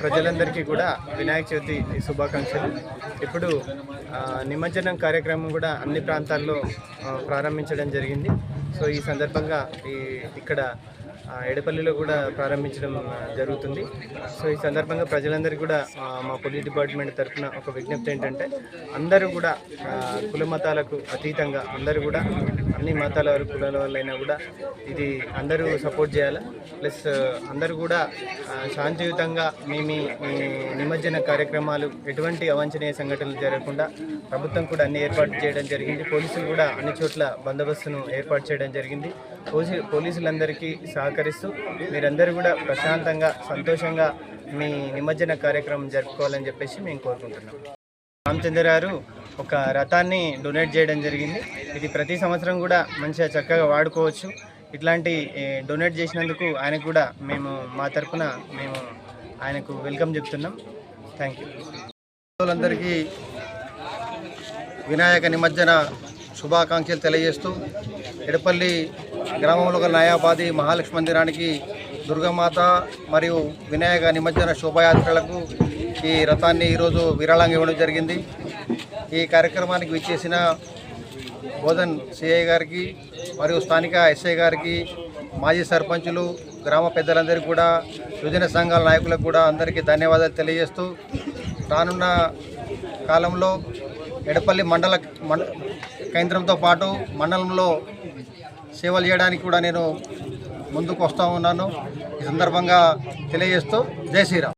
ప్రజలందరికీ కూడా వినాయక చవితి శుభాకాంక్షలు. ఇప్పుడు నిమజ్జనం కార్యక్రమం కూడా అన్ని ప్రాంతాల్లో ప్రారంభించడం జరిగింది. సో ఈ సందర్భంగా ఇక్కడ ఎడపల్లిలో కూడా ప్రారంభించడం జరుగుతుంది. సో ఈ సందర్భంగా ప్రజలందరికీ కూడా మా పోలీస్ డిపార్ట్మెంట్ తరఫున ఒక విజ్ఞప్తి ఏంటంటే, అందరూ కూడా కుల మతాలకు అతీతంగా అందరూ కూడా అన్ని మతాల వారు కులాల వాళ్ళైనా కూడా ఇది అందరూ సపోర్ట్ చేయాలి. ప్లస్ అందరూ కూడా శాంతియుతంగా మీ నిమజ్జన కార్యక్రమాలు ఎటువంటి అవాంఛనీయ సంఘటనలు జరగకుండా ప్రభుత్వం కూడా అన్ని ఏర్పాటు చేయడం జరిగింది. పోలీసులు కూడా అన్ని చోట్ల బందోబస్తును ఏర్పాటు చేయడం జరిగింది. పోలీసులందరికీ సహకరిస్తూ మీరందరూ కూడా ప్రశాంతంగా సంతోషంగా మీ నిమజ్జన కార్యక్రమం జరుపుకోవాలని చెప్పేసి మేము కోరుకుంటున్నాం. రామచంద్ర గారు ఒక రథాన్ని డొనేట్ చేయడం జరిగింది. ఇది ప్రతి సంవత్సరం కూడా మంచిగా చక్కగా వాడుకోవచ్చు. ఇట్లాంటి డొనేట్ చేసినందుకు ఆయనకు కూడా మేము మా తరఫున మేము ఆయనకు వెల్కమ్ చెప్తున్నాం. Thank you. అందరికీ వినాయక నిమజ్జన శుభాకాంక్షలు తెలియజేస్తూ ఎడపల్లి గ్రామంలో గల నయాబాది మహాలక్ష్మి మందిరానికి దుర్గామాత మరియు వినాయక నిమజ్జన శోభాయాత్రలకు ఈ రథాన్ని ఈరోజు విరాళంగా ఇవ్వడం జరిగింది. ఈ కార్యక్రమానికి విచ్చేసిన బోధన్ సిఐ గారికి మరియు స్థానిక ఎస్ఐ గారికి, మాజీ సర్పంచులు, గ్రామ పెద్దలందరికీ కూడా, యువజన సంఘాల నాయకులకు కూడా అందరికీ ధన్యవాదాలు తెలియజేస్తూ రానున్న కాలంలో ఎడపల్లి మండల కేంద్రంతో పాటు మండలంలో సేవలు చేయడానికి కూడా నేను ముందుకు వస్తూ ఉన్నాను. ఈ సందర్భంగా తెలియజేస్తూ జై శ్రీరామ్.